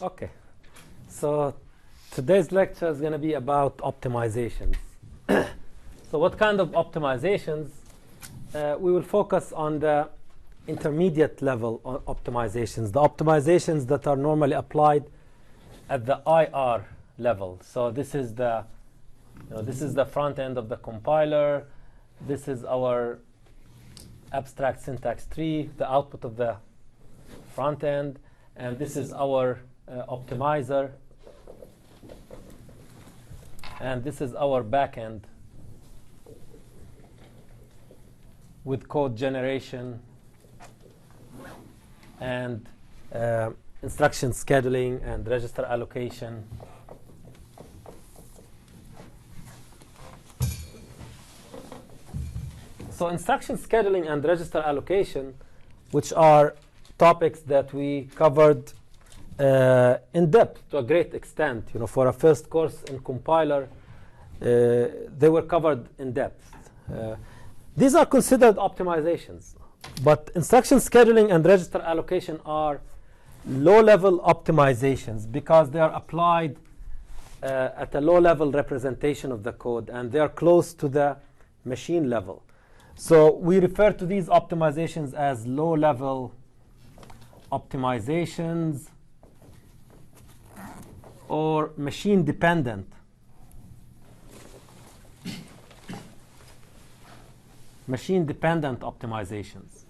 Okay, so today's lecture is going to be about optimizations. So what kind of optimizations? We will focus on the intermediate level optimizations, the optimizations that are normally applied at the IR level. So this is the front end of the compiler. This is our abstract syntax tree, the output of the front end, and this is our optimizer, and this is our backend with code generation and instruction scheduling and register allocation. So instruction scheduling and register allocation, which are topics that we covered in depth to a great extent. For a first course in compiler, they were covered in depth. These are considered optimizations, but instruction scheduling and register allocation are low-level optimizations because they are applied at a low-level representation of the code, and they are close to the machine level. So we refer to these optimizations as low-level optimizations or machine-dependent. Machine-dependent optimizations.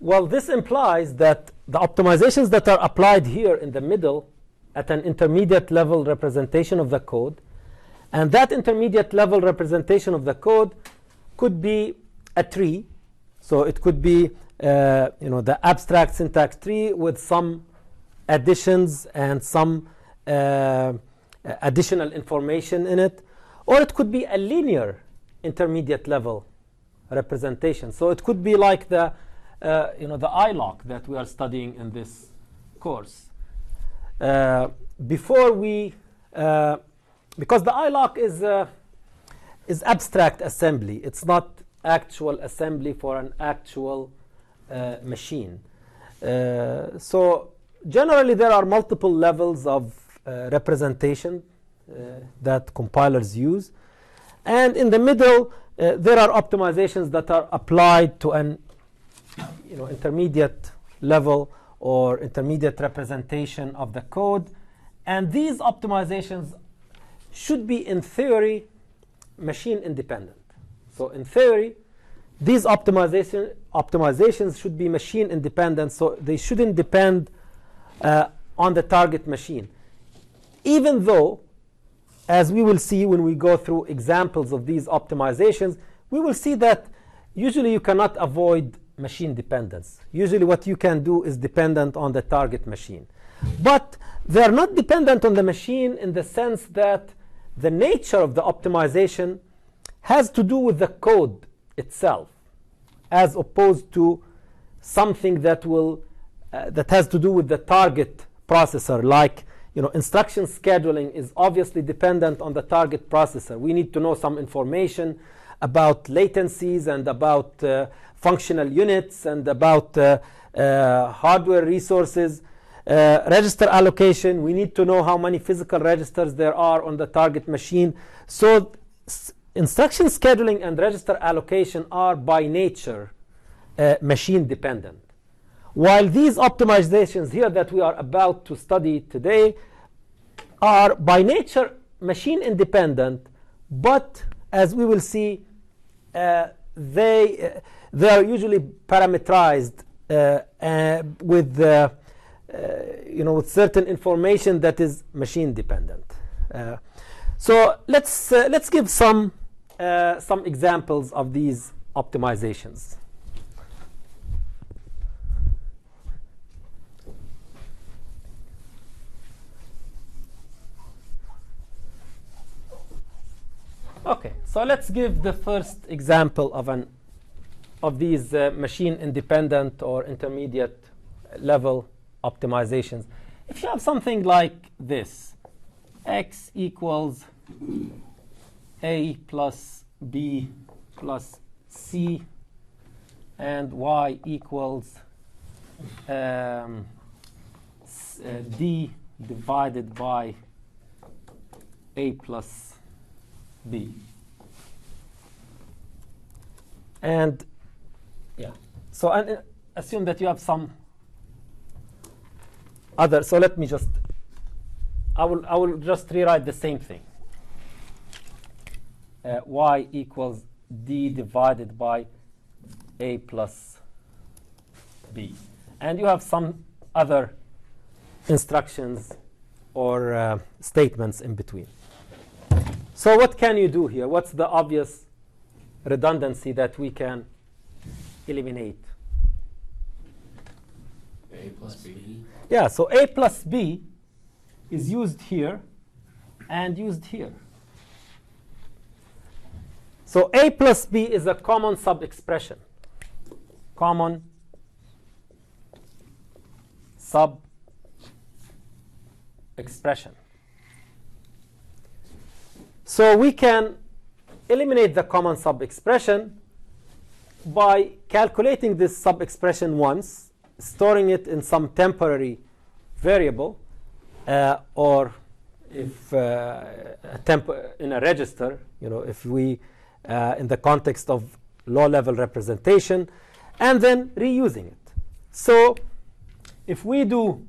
Well, this implies that the optimizations that are applied here in the middle at an intermediate level representation of the code, and that intermediate level representation of the code could be a tree. So it could be the abstract syntax tree with some additions and some additional information in it, or it could be a linear intermediate level representation. So it could be like the ILOC that we are studying in this course. Because the ILOC is abstract assembly. It's not actual assembly for an actual machine. So generally there are multiple levels of representation that compilers use. And in the middle, there are optimizations that are applied to an intermediate level or intermediate representation of the code. And these optimizations should be, in theory, machine independent. So in theory, these optimizations should be machine independent, so they shouldn't depend on the target machine. Even though, as we will see when we go through examples of these optimizations, we will see that usually you cannot avoid machine dependence. Usually what you can do is dependent on the target machine. But they are not dependent on the machine in the sense that the nature of the optimization has to do with the code itself, as opposed to something that has to do with the target processor. Like instruction scheduling is obviously dependent on the target processor. We need to know some information about latencies and about functional units and about hardware resources. Register allocation, we need to know how many physical registers there are on the target machine. So instruction scheduling and register allocation are by nature machine dependent. While these optimizations here that we are about to study today are by nature machine independent, but as we will see, they are usually parameterized with certain information that is machine dependent. So let's give some examples of these optimizations. Okay, so let's give the first example of these machine independent or intermediate level optimizations. If you have something like this, x equals a plus b plus c, and y equals D divided by A plus B. And yeah, so assume that you have some other. So let me just, I will just rewrite the same thing. Y equals D divided by A plus B. And you have some other instructions or statements in between. So what can you do here? What's the obvious redundancy that we can eliminate? A plus B. Yeah, so A plus B is used here and used here. So A plus B is a common sub-expression. Common sub-expression. So we can eliminate the common sub-expression by calculating this sub-expression once, storing it in some temporary variable, or if in a register, if we in the context of low-level representation, and then reusing it. So if we do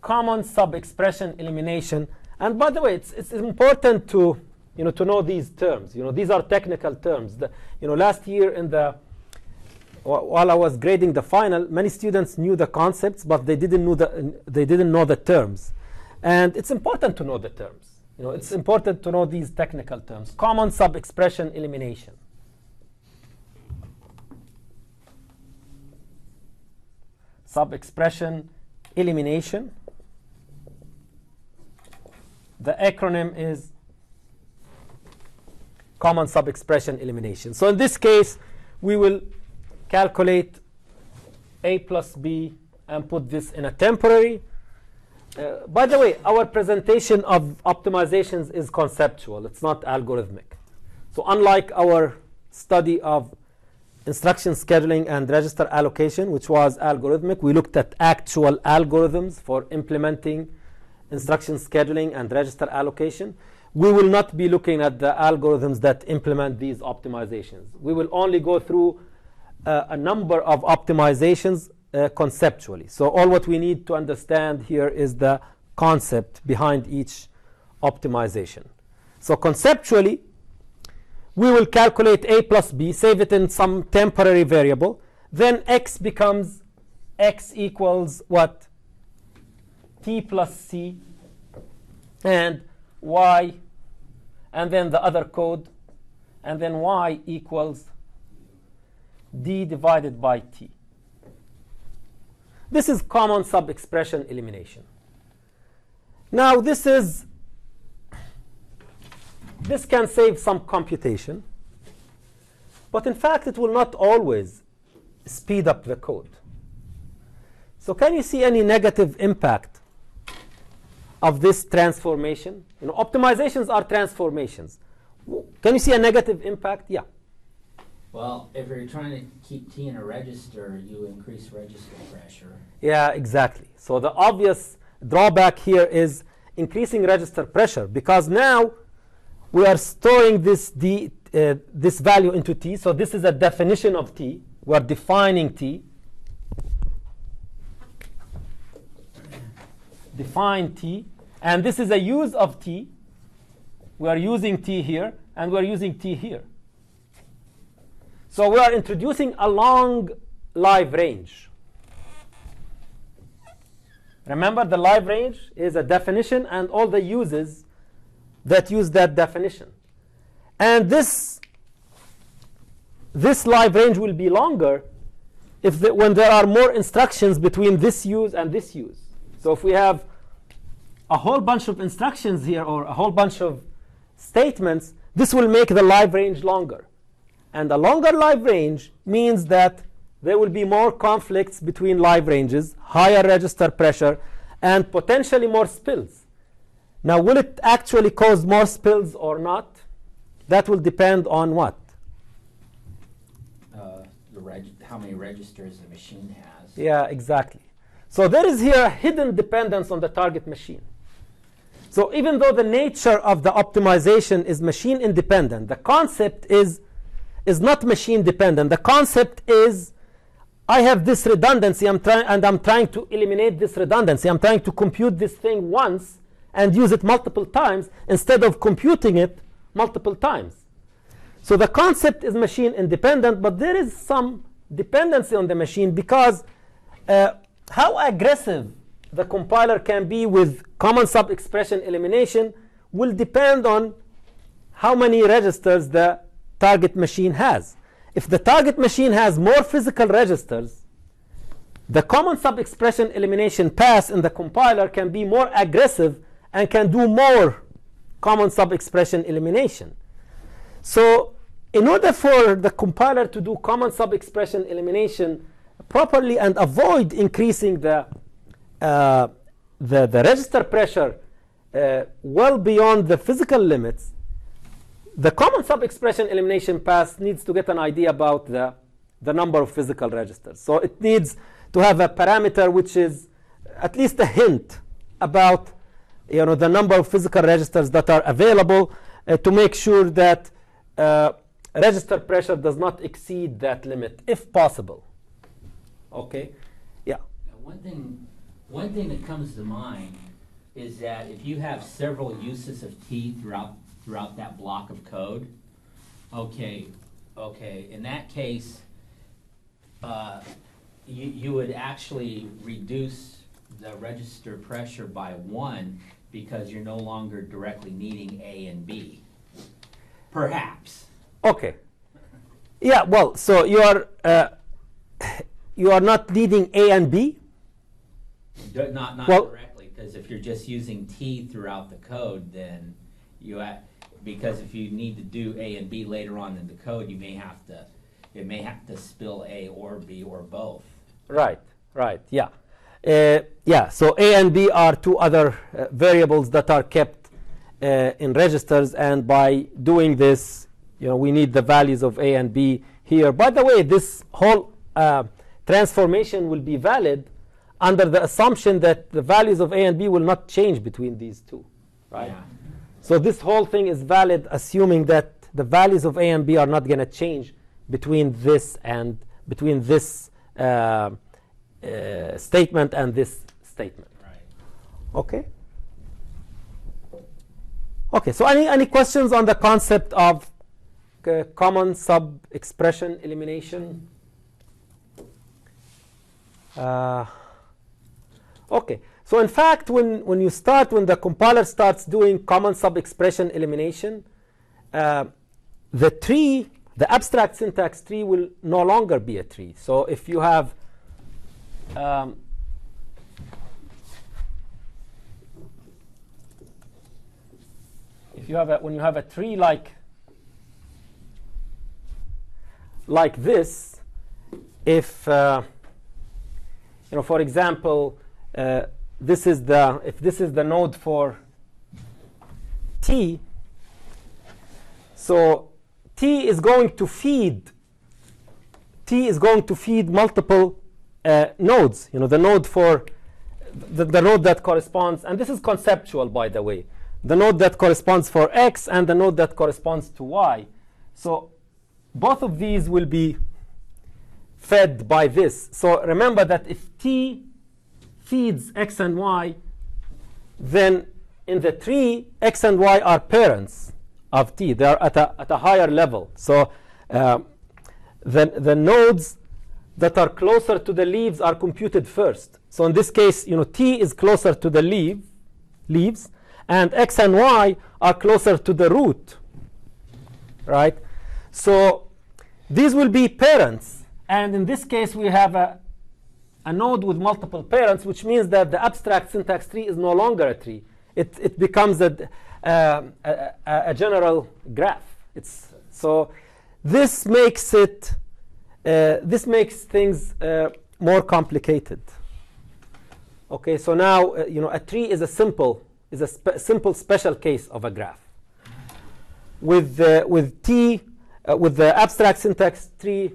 common sub-expression elimination, and by the way, it's important to to know these terms. These are technical terms. Last year while I was grading the final, many students knew the concepts, but they didn't know the terms. And it's important to know the terms. It's important to know these technical terms. Common sub-expression elimination. Sub-expression elimination. The acronym is common sub-expression elimination. So in this case, we will calculate A plus B and put this in a temporary. By the way, our presentation of optimizations is conceptual. It's not algorithmic. So unlike our study of instruction scheduling and register allocation, which was algorithmic, we looked at actual algorithms for implementing instruction scheduling and register allocation. We will not be looking at the algorithms that implement these optimizations. We will only go through a number of optimizations conceptually. So all what we need to understand here is the concept behind each optimization. So conceptually, we will calculate A plus B, save it in some temporary variable. Then X becomes X equals what? T plus C, and Y, and then the other code, and then Y equals D divided by T. This is common sub-expression elimination. Now this can save some computation, but in fact it will not always speed up the code. So can you see any negative impact of this transformation? Optimizations are transformations. Can you see a negative impact? Yeah. Well, if you're trying to keep T in a register, you increase register pressure. Yeah, exactly. So the obvious drawback here is increasing register pressure, because now we are storing this value into T. So this is a definition of T. We are defining T. Define T. And this is a use of T. We are using T here, and we are using T here. So we are introducing a long live range. Remember, the live range is a definition and all the uses that use that definition. And this live range will be longer when there are more instructions between this use and this use. So if we have a whole bunch of instructions here or a whole bunch of statements, this will make the live range longer. And a longer live range means that there will be more conflicts between live ranges, higher register pressure, and potentially more spills. Now, will it actually cause more spills or not? That will depend on what? how many registers the machine has. Yeah, exactly. So there is here a hidden dependence on the target machine. So even though the nature of the optimization is machine independent, the concept is not machine dependent. The concept is I have this redundancy, I'm trying to eliminate this redundancy. I'm trying to compute this thing once and use it multiple times instead of computing it multiple times. So the concept is machine independent, but there is some dependency on the machine because how aggressive the compiler can be with common sub-expression elimination will depend on how many registers the target machine has. If the target machine has more physical registers, the common sub-expression elimination pass in the compiler can be more aggressive and can do more common sub-expression elimination. So in order for the compiler to do common sub-expression elimination properly and avoid increasing the register pressure well beyond the physical limits, the common sub-expression elimination pass needs to get an idea about the number of physical registers. So it needs to have a parameter which is at least a hint about the number of physical registers that are available to make sure that register pressure does not exceed that limit, if possible. Okay? Yeah. One thing that comes to mind is that if you have several uses of T throughout that block of code, okay, in that case, you would actually reduce the register pressure by 1 because you're no longer directly needing A and B. Perhaps. Okay. Yeah, well, so you are not needing A and B? Not directly, because if you're just using T throughout the code, then because if you need to do A and B later on in the code, it may have to spill A or B or both. Right, yeah. So A and B are two other variables that are kept in registers, and by doing this, we need the values of A and B here. By the way, this whole transformation will be valid under the assumption that the values of A and B will not change between these two, right? Yeah. So this whole thing is valid assuming that the values of A and B are not going to change between this statement and this statement. Right. Okay. Okay. So any questions on the concept of common sub-expression elimination? Okay. So in fact, when the compiler starts doing common sub-expression elimination, the abstract syntax tree will no longer be a tree. So if you have when you have a tree like this, if for example, if this is the node for T, so T is going to feed multiple nodes. The node for the node that corresponds, and this is conceptual, by the way, the node that corresponds for X and the node that corresponds to Y. So both of these will be fed by this. So remember that if T feeds X and Y, then in the tree, X and Y are parents of T. They are at a higher level. So the nodes that are closer to the leaves are computed first. So in this case, T is closer to the leaves, and X and Y are closer to the root, right? So these will be parents. And in this case, we have a node with multiple parents, which means that the abstract syntax tree is no longer a tree. It becomes a general graph. So this makes things more complicated. Okay, so now a tree is a simple special case of a graph. With the abstract syntax tree,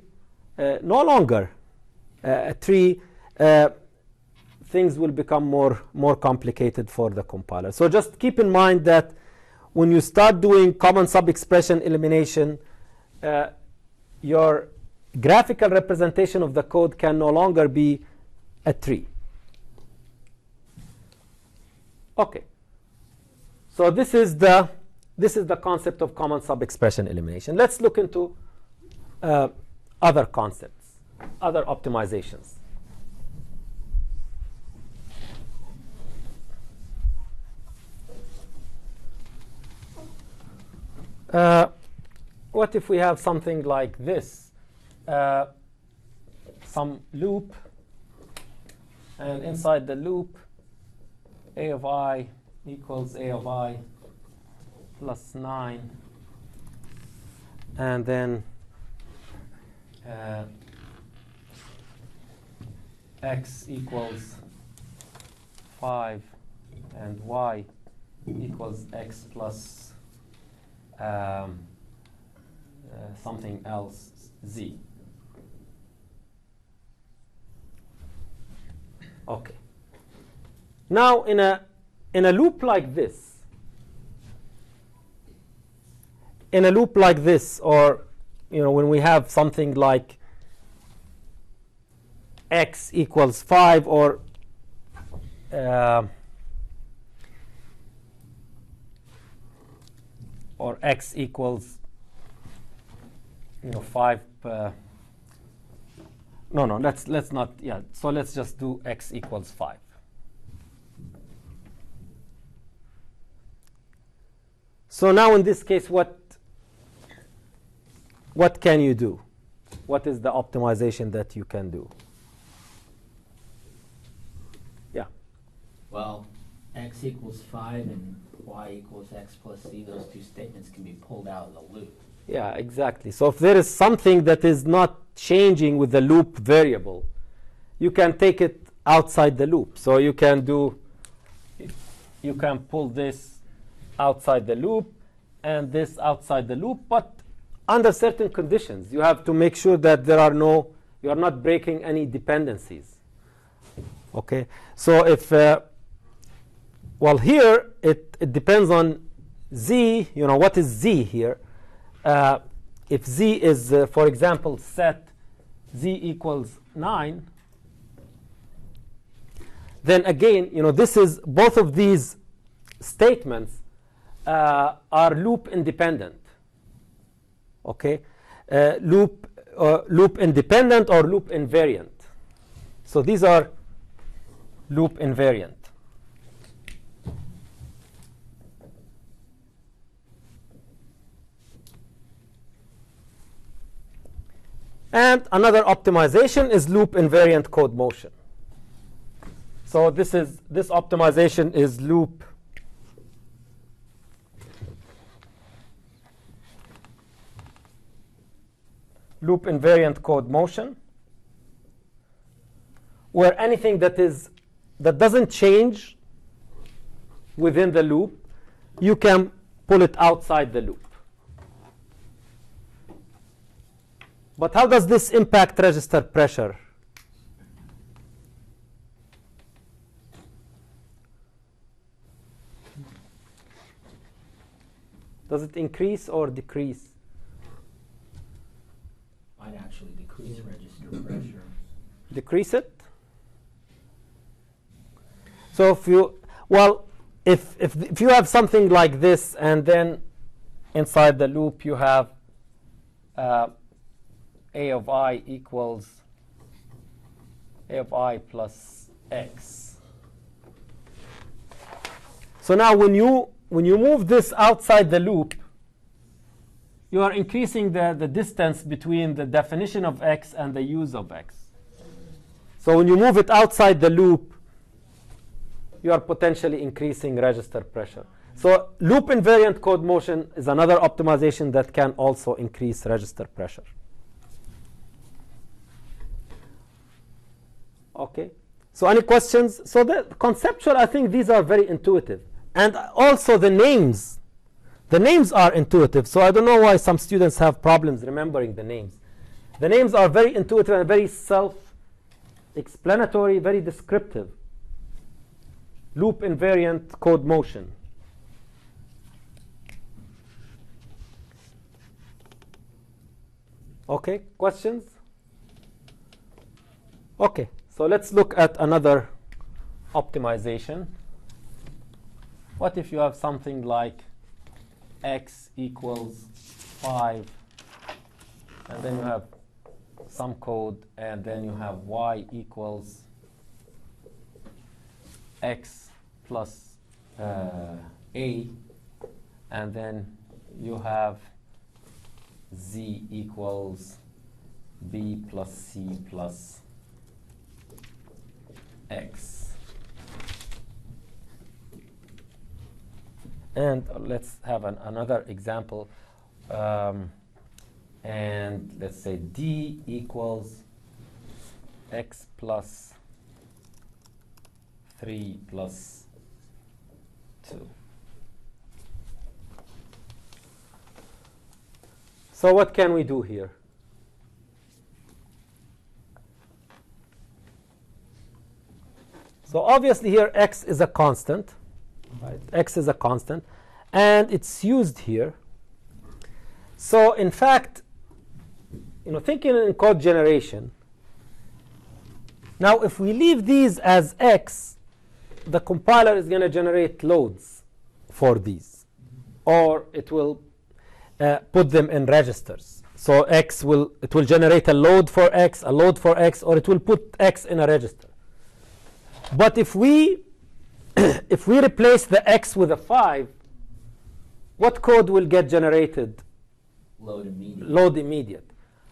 no longer a tree, things will become more complicated for the compiler. So just keep in mind that when you start doing common sub-expression elimination, your graphical representation of the code can no longer be a tree. Okay. So this is the concept of common sub-expression elimination. Let's look into other concepts, other optimizations. What if we have something like this? Some loop, and inside the loop, a of I equals a of I plus 9, and then x equals 5 and y equals x plus something else, z. Okay. Now in a loop like this, or when we have something like x equals 5 or x equals 5. No, let's not. Yeah. So let's just do x equals 5. So now in this case, what can you do? What is the optimization that you can do? Yeah. Well, x equals 5 and y equals x plus z, those two statements can be pulled out of the loop. Yeah, exactly. So if there is something that is not changing with the loop variable, you can take it outside the loop. So you can pull this outside the loop and this outside the loop, but under certain conditions. You have to make sure that you are not breaking any dependencies. Okay. So if well, here it depends on z. What is z here? If z is, for example, set z equals 9, then again, this is both of these statements are loop independent. Okay, loop independent or loop invariant. So these are loop invariant. And another optimization is loop invariant code motion. So this optimization is loop invariant code motion, where anything that doesn't change within the loop, you can pull it outside the loop. But how does this impact register pressure? Does it increase or decrease? Might actually decrease register pressure. Decrease it? So if you have something like this, and then inside the loop you have a of I equals a of I plus x. So now when you move this outside the loop, you are increasing the distance between the definition of x and the use of x. So when you move it outside the loop, you are potentially increasing register pressure. So loop invariant code motion is another optimization that can also increase register pressure. Okay. So any questions? So the conceptual, I think these are very intuitive. And also the names. The names are intuitive. So I don't know why some students have problems remembering the names. The names are very intuitive and very self-explanatory, very descriptive. Loop-invariant code motion. Okay, questions? Okay, so let's look at another optimization. What if you have something like x equals 5, and then you have some code, and then you have y equals x plus a, and then you have z equals b plus c plus x. And let's have another example. And let's say d equals x plus 3 plus 2. So what can we do here? So obviously here x is a constant, right? X is a constant, and it's used here. So in fact, thinking in code generation, now if we leave these as x, the compiler is going to generate loads for these, or it will put them in registers. So it will generate a load for x, or it will put x in a register. But if we replace the x with a 5, what code will get generated? Load immediate. Load immediate.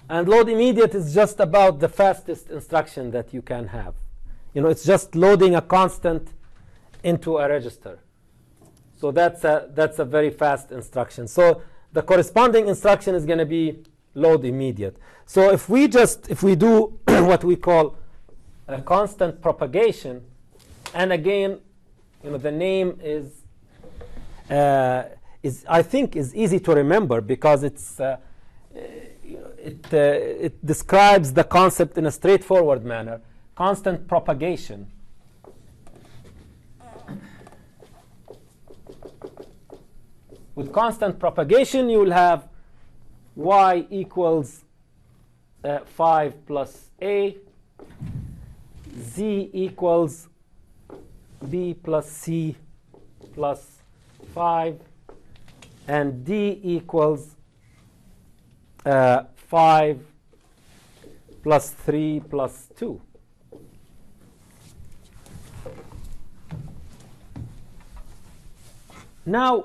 And load immediate is just about the fastest instruction that you can have. It's just loading a constant into a register. So that's a very fast instruction. So the corresponding instruction is going to be load immediate. So if we do what we call a constant propagation, and again, the name is I think is easy to remember because it describes the concept in a straightforward manner. Constant propagation. With constant propagation, you will have y equals 5 plus a, z equals b plus c plus 5, and d equals 5 plus 3 plus 2. Now,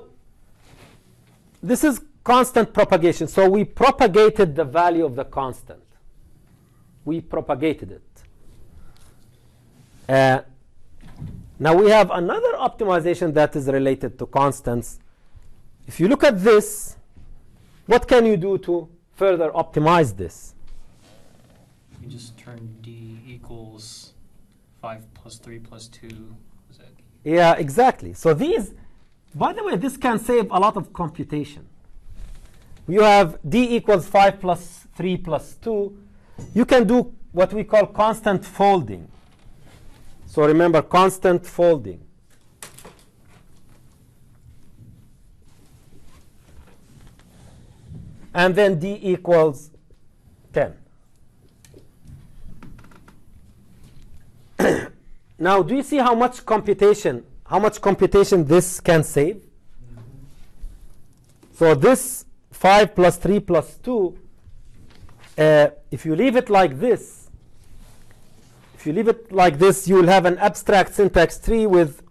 this is constant propagation. So we propagated the value of the constant. We propagated it. Now we have another optimization that is related to constants. If you look at this, what can you do to further optimize this? You just turn d equals 5 plus 3 plus 2. Is that? Yeah, exactly. So these, by the way, this can save a lot of computation. You have d equals 5 plus 3 plus 2. You can do what we call constant folding. So remember, constant folding. And then d equals 10. Now, do you see how much computation this can save? So this 5 plus 3 plus 2, if you leave it like this, you will have an abstract syntax tree with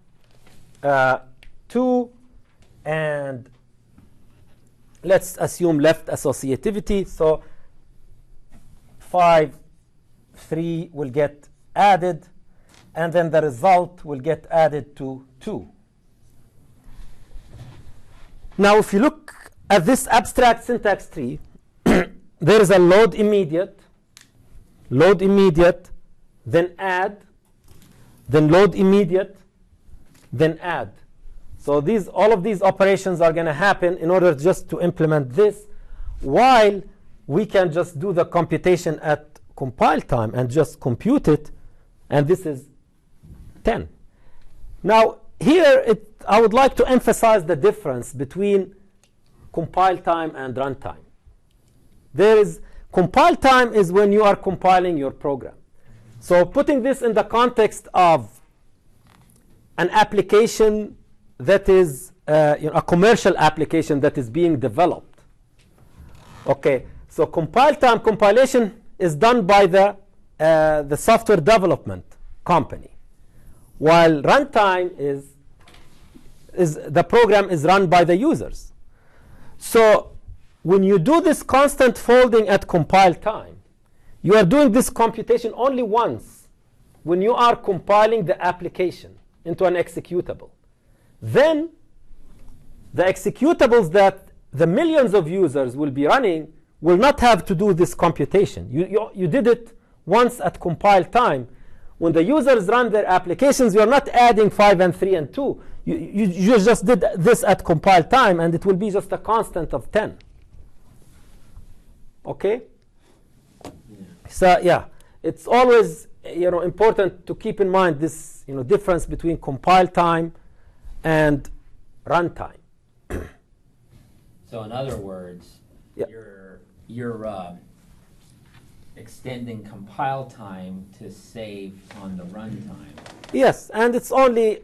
2 and let's assume left associativity. So 5, 3 will get added, and then the result will get added to 2. Now, if you look at this abstract syntax tree, there is a load immediate, then add, then load immediate, then add. So all of these operations are going to happen in order just to implement this, while we can just do the computation at compile time and just compute it, and this is 10. Now, here I would like to emphasize the difference between compile time and runtime. Compile time is when you are compiling your program. So putting this in the context of an application that is a commercial application that is being developed. Okay, so compile time compilation is done by the software development company, while runtime is the program is run by the users. So when you do this constant folding at compile time, you are doing this computation only once when you are compiling the application into an executable. Then the executables that the millions of users will be running will not have to do this computation. You did it once at compile time. When the users run their applications, you're not adding 5 and 3 and 2. You just did this at compile time, and it will be just a constant of 10. Okay? So yeah, it's always important to keep in mind this difference between compile time and runtime. So in other words, Yeah. you're extending compile time to save on the runtime. Yes, and it's only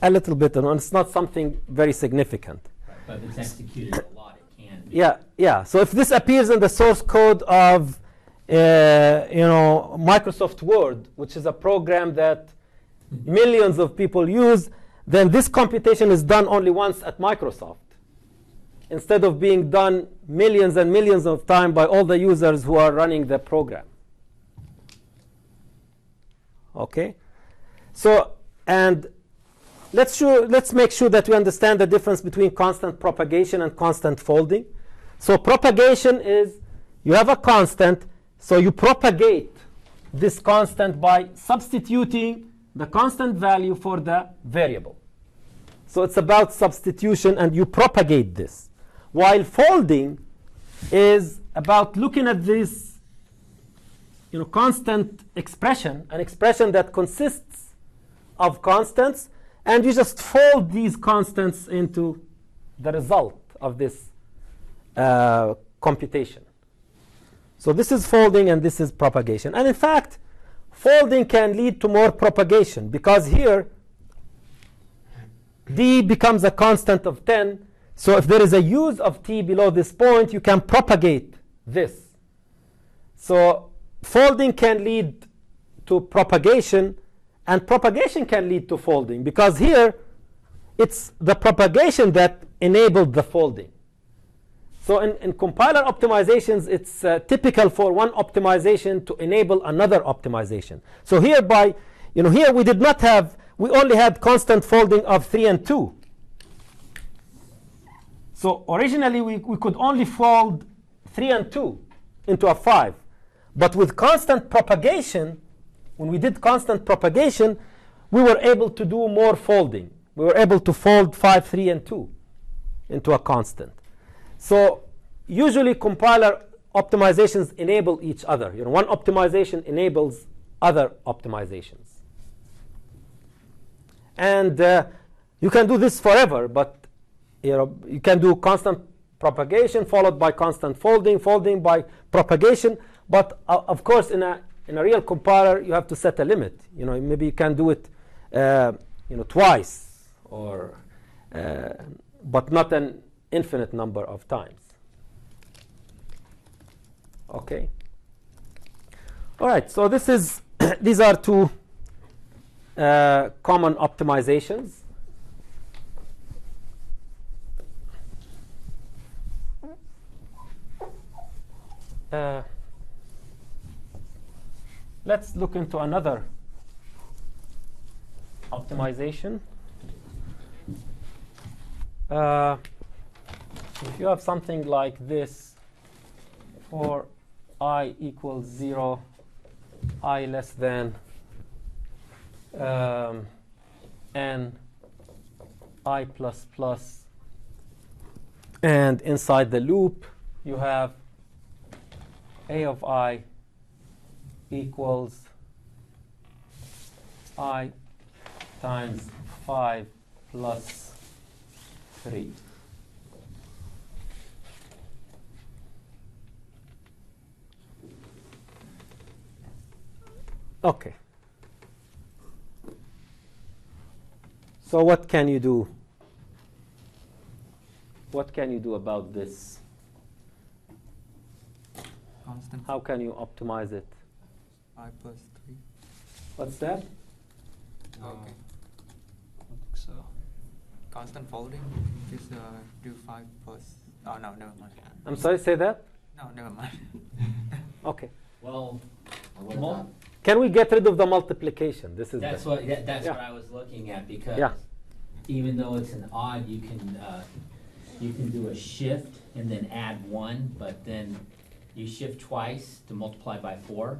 a little bit, it's not something very significant. But if it's executed a lot, it can be. Yeah. So if this appears in the source code of Microsoft Word, which is a program that millions of people use, then this computation is done only once at Microsoft, instead of being done millions and millions of times by all the users who are running the program. Okay? So, and let's make sure that we understand the difference between constant propagation and constant folding. So propagation is you have a constant, so you propagate this constant by substituting the constant value for the variable. So it's about substitution, and you propagate this. While folding is about looking at this constant expression, an expression that consists of constants, and you just fold these constants into the result of this computation. So this is folding and this is propagation. And in fact, folding can lead to more propagation, because here d becomes a constant of 10. So if there is a use of t below this point, you can propagate this. So folding can lead to propagation, and propagation can lead to folding, because here it's the propagation that enabled the folding. So in compiler optimizations, it's typical for one optimization to enable another optimization. So here here we only had constant folding of 3 and 2. So originally we could only fold 3 and 2 into a 5. But with constant propagation, when we did constant propagation, we were able to do more folding. We were able to fold 5, 3, and 2 into a constant. So usually compiler optimizations enable each other. One optimization enables other optimizations. And you can do this forever, but you can do constant propagation followed by constant folding, folding by propagation. But of course, in a real compiler, you have to set a limit. Maybe you can do it twice, or but not an infinite number of times. Okay. All right. So these are two common optimizations. Let's look into another optimization. If you have something like this, for I equals 0, I less than n I plus plus, and inside the loop you have A of I equals I times 5 plus 3. Okay. So what can you do? What can you do about this? Constant How can you optimize it? 5 plus 3. What's that? No, Okay. I don't think so. Constant folding, just do 5 plus. Oh, no, never mind. I'm sorry, say that? No, never mind. Okay. Well, what Mul- about, Can we get rid of the multiplication? This is that's the, what, that's Yeah. what I was looking at, because Yeah. even though it's an odd, you can do a shift and then add 1, but then you shift twice to multiply by 4.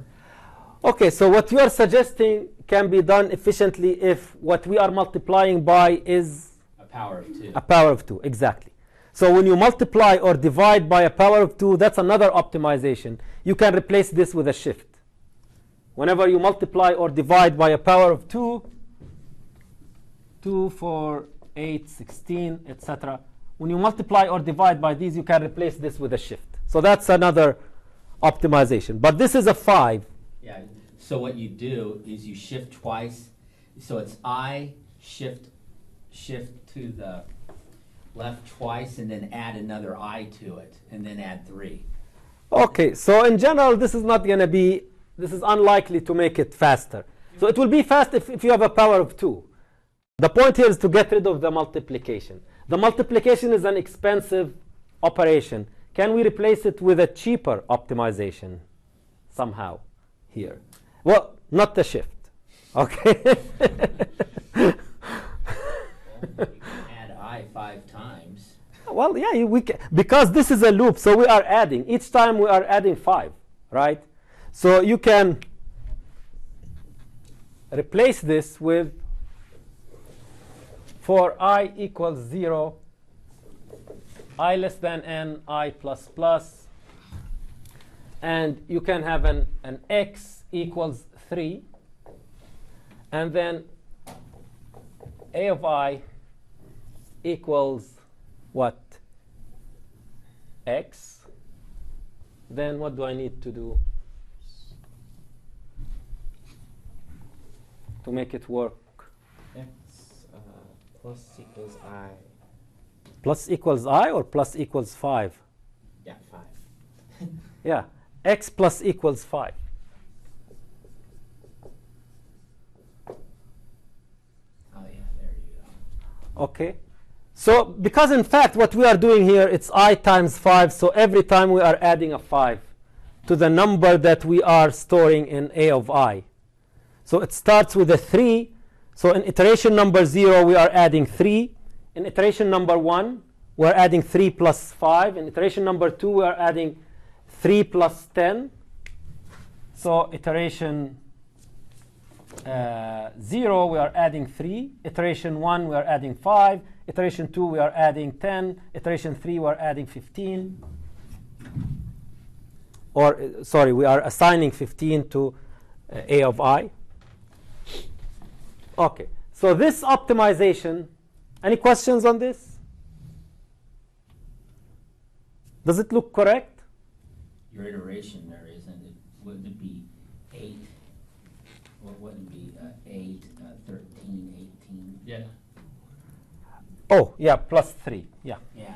Okay, so what you are suggesting can be done efficiently if what we are multiplying by is A power of 2. a power of 2, exactly. So when you multiply or divide by a power of 2, that's another optimization. You can replace this with a shift. Whenever you multiply or divide by a power of 2, 2, 4, 8, 16, etc. When you multiply or divide by these, you can replace this with a shift. So that's another optimization. But this is a 5. Yeah, so what you do is you shift twice. So it's I shift to the left twice and then add another I to it and then add 3. Okay, so in general, this is not going to be, this is unlikely to make it faster. So it will be fast if you have a power of 2. The point here is to get rid of the multiplication. The multiplication is an expensive operation. Can we replace it with a cheaper optimization somehow here? Well, not the shift. Okay. Well, you can add I 5 times. Well, yeah, we can, because this is a loop, so we are adding. Each time we are adding 5, right? So you can replace this with, for I equals 0, I less than n, I plus plus, and you can have an x equals 3, and then A of I equals what? X. Then what do I need to do to make it work? X plus equals I. Plus equals I or plus equals 5? Yeah, 5. Yeah, x plus equals 5. Oh yeah, there you go. Okay. So because in fact what we are doing here, it's I times 5. So every time we are adding a 5 to the number that we are storing in A of I. So it starts with a 3. So in iteration number 0, we are adding 3. In iteration number 1, we are adding 3 plus 5. In iteration number 2, we are adding 3 plus 10. So iteration 0, we are adding 3. Iteration 1, we are adding 5. Iteration 2, we are adding 10. Iteration 3, we are adding 15. Or, sorry, we are assigning 15 to A of I. Okay, so this optimization, any questions on this? Does it look correct? Your iteration there isn't it? Wouldn't it be 8? What wouldn't it be 8, 13, 18? Yeah. Oh, yeah, plus 3. Yeah. Yeah,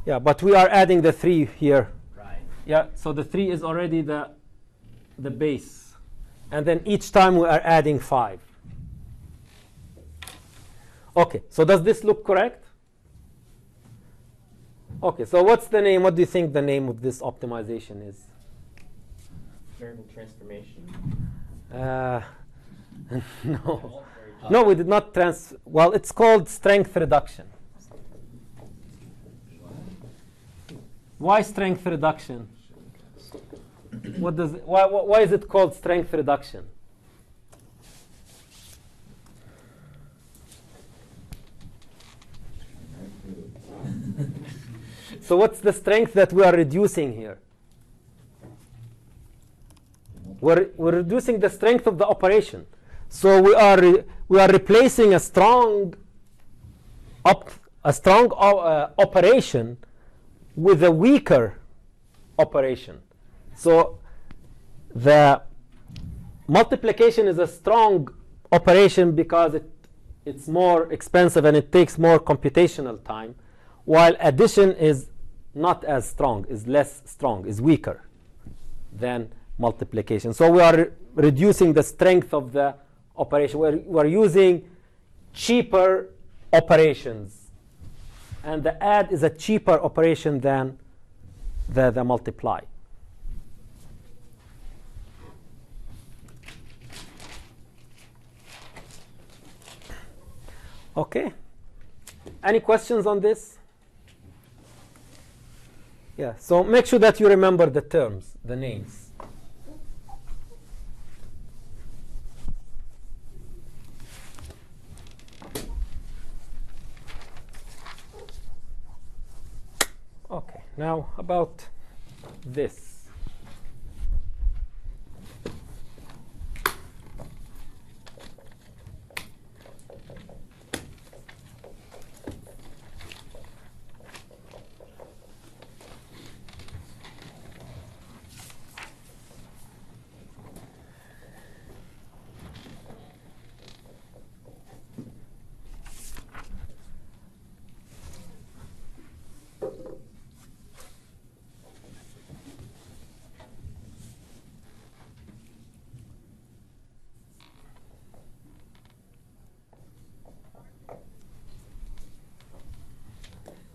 Yeah, but we are adding the 3 here. right. Yeah, so the 3 is already the base. And then each time we are adding 5. Okay, so does this look correct? Okay, so what's the name? What do you think the name of this optimization is? Variable transformation. No. No, we did not well, it's called strength reduction. Why strength reduction? Why is it called strength reduction? So what's the strength that we are reducing here? We're reducing the strength of the operation. So we are replacing a strong operation with a weaker operation. So the multiplication is a strong operation because it's more expensive and it takes more computational time, while addition is not as strong, is less strong, is weaker than multiplication. So we are reducing the strength of the operation. We're using cheaper operations, and the add is a cheaper operation than the multiply. Okay. Any questions on this? Yeah. So make sure that you remember the terms, the names. Okay. Now about this.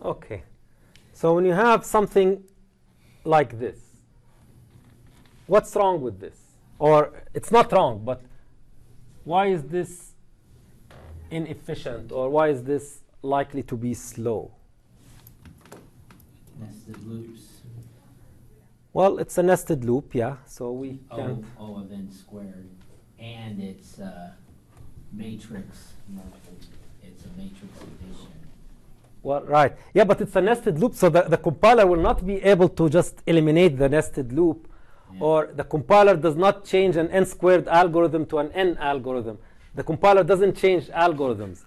Okay, so when you have something like this, what's wrong with this? Or it's not wrong, but why is this inefficient, or why is this likely to be slow? Nested loops. Well, it's a nested loop, yeah, so we can't. O of n squared. And it's matrix multiple. It's a matrix addition. Well, right. Yeah, but it's a nested loop, so the compiler will not be able to just eliminate the nested loop, or the compiler does not change an n squared algorithm to an n algorithm. The compiler doesn't change algorithms.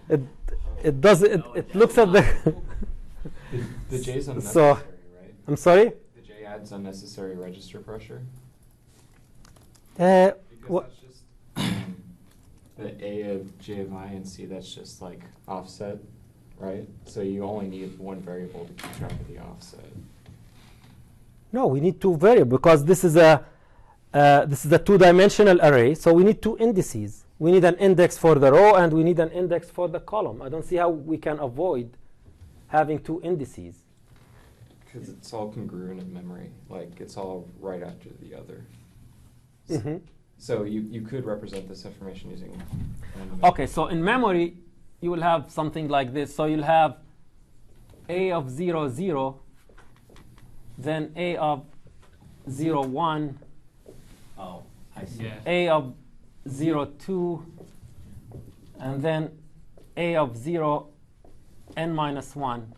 It looks at the The J is unnecessary, so, right? I'm sorry? The J adds unnecessary register pressure. Because That's just the A of J of I and C, that's just like offset, right? So you only need one variable to keep track of the offset. No, we need two variables because this is a two-dimensional array. So we need two indices. We need an index for the row and we need an index for the column. I don't see how we can avoid having two indices. Because it's all congruent in memory. Like it's all right after the other. Mm-hmm. So you could represent this information using. Okay, so in memory, you will have something like this. So you'll have A of 0, 0, then A of 0, 1, Oh, I see. Yeah. A of 0, 2, and then A of 0, n minus 1.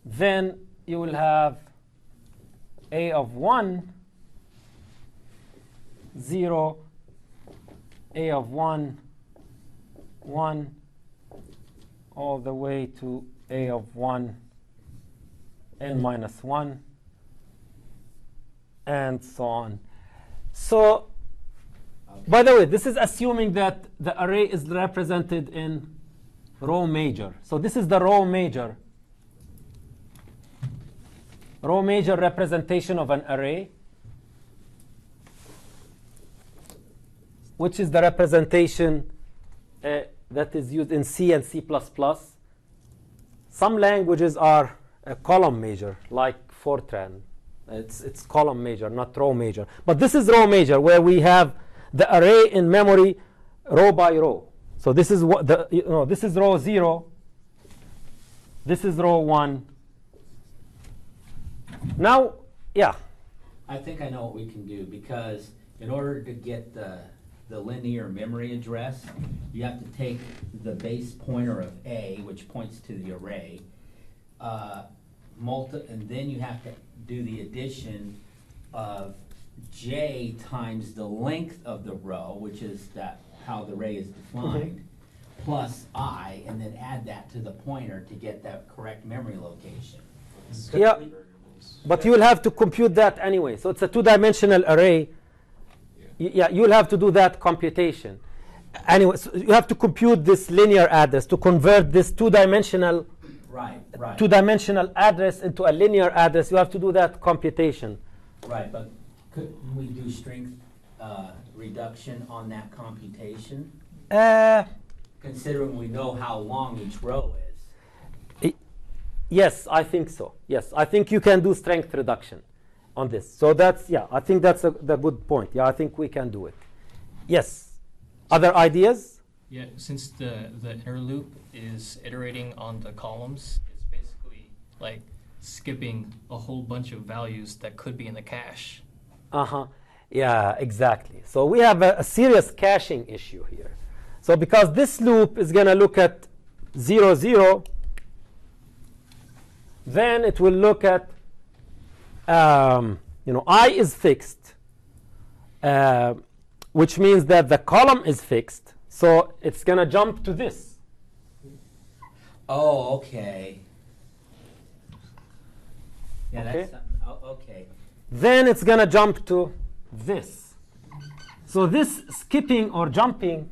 Then you will have A of 1, 0, A of 1, 1, all the way to A of 1, n minus 1, and so on. So, by the way, this is assuming that the array is represented in row major. So this is the row major representation of an array, which is the representation that is used in C and C++. Some languages are column major, like Fortran. It's column major, not row major. But this is row major, where we have the array in memory row by row. So this is what this is row 0. This is row 1. Now, yeah. I think I know what we can do, because in order to get the linear memory address, you have to take the base pointer of A, which points to the array, and then you have to do the addition of j times the length of the row, which is that how the array is defined, plus I, and then add that to the pointer to get that correct memory location. Yeah, but you will have to compute that anyway. So it's a two-dimensional array. Yeah, you'll have to do that computation. Anyway, so you have to compute this linear address to convert this two-dimensional address into a linear address. You have to do that computation. Right, but couldn't we do strength reduction on that computation? Considering we know how long each row is. Yes, I think so. Yes, I think you can do strength reduction on this. So that's, yeah, I think that's the good point. Yeah, I think we can do it. Yes. Other ideas? Yeah, since the inner loop is iterating on the columns, it's basically like skipping a whole bunch of values that could be in the cache. Yeah, exactly. So we have a serious caching issue here. So because this loop is going to look at 0, 0, then it will look at, I is fixed, which means that the column is fixed. So it's going to jump to this. Oh, okay. Yeah, Okay. that's okay. Then it's going to jump to this. So this skipping or jumping,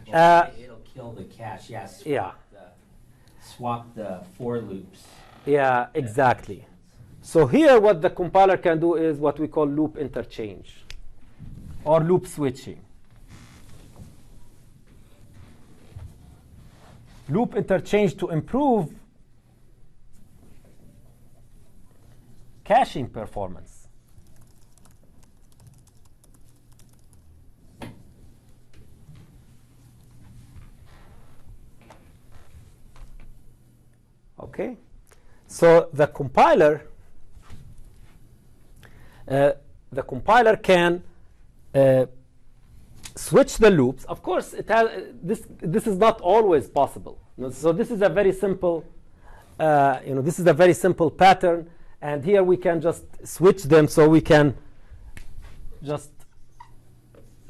It'll kill the cache. Yes. Yeah. Swap the for loops. Yeah, exactly. So here what the compiler can do is what we call loop interchange or loop switching. Loop interchange to improve caching performance. Okay, so the compiler can switch the loops. Of course, it has this is not always possible. So this is a very simple, this is a very simple pattern, and here we can just switch them. So we can just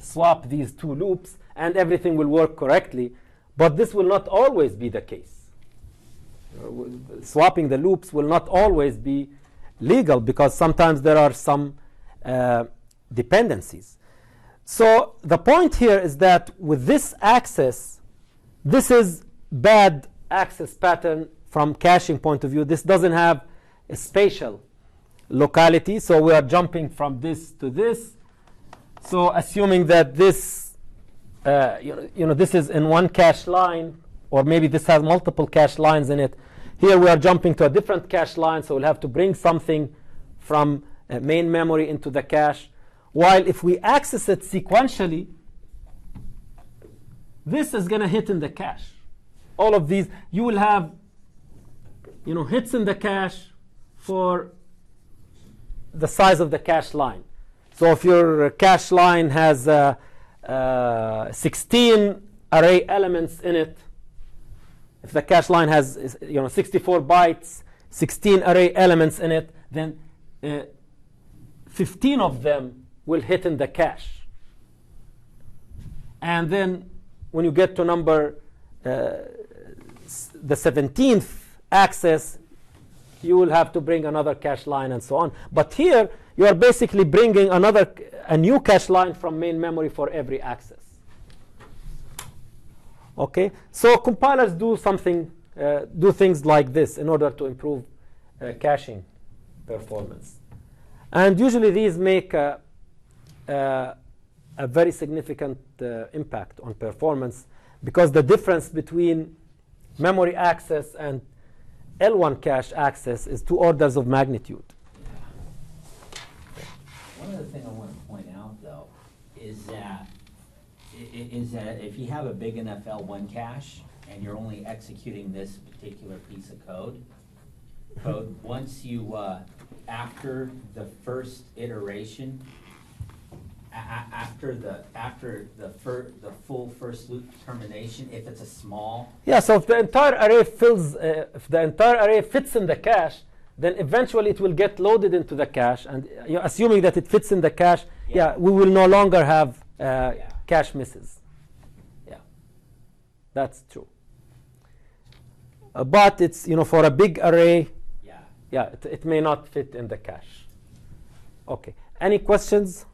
swap these two loops, and everything will work correctly. But this will not always be the case. Swapping the loops will not always be legal because sometimes there are some dependencies. So the point here is that with this access, this is bad access pattern from caching point of view. This doesn't have a spatial locality, so we are jumping from this to this. So assuming that this, this is in one cache line, or maybe this has multiple cache lines in it. Here we are jumping to a different cache line, so we'll have to bring something from main memory into the cache. While if we access it sequentially, this is going to hit in the cache. All of these, you will have hits in the cache for the size of the cache line. So if your cache line has 16 array elements in it, if the cache line has 64 bytes, 16 array elements in it, then 15 of them will hit in the cache. And then when you get to number the 17th access, you will have to bring another cache line and so on. But here you are basically bringing a new cache line from main memory for every access. Okay, so compilers do things like this in order to improve caching performance, and usually these make a very significant impact on performance because the difference between memory access and L1 cache access is 2 orders of magnitude. One other thing I want to point out, though, is that if you have a big enough L1 cache and you're only executing this particular piece of code, once you, after the first iteration, after the full first loop termination, if it's a small, Yeah, so if the entire array if the entire array fits in the cache, then eventually it will get loaded into the cache. And assuming that it fits in the cache, Yeah. we will no longer have cache misses. Yeah, that's true. But it's, for a big array, yeah. yeah, it may not fit in the cache. Okay. Any questions?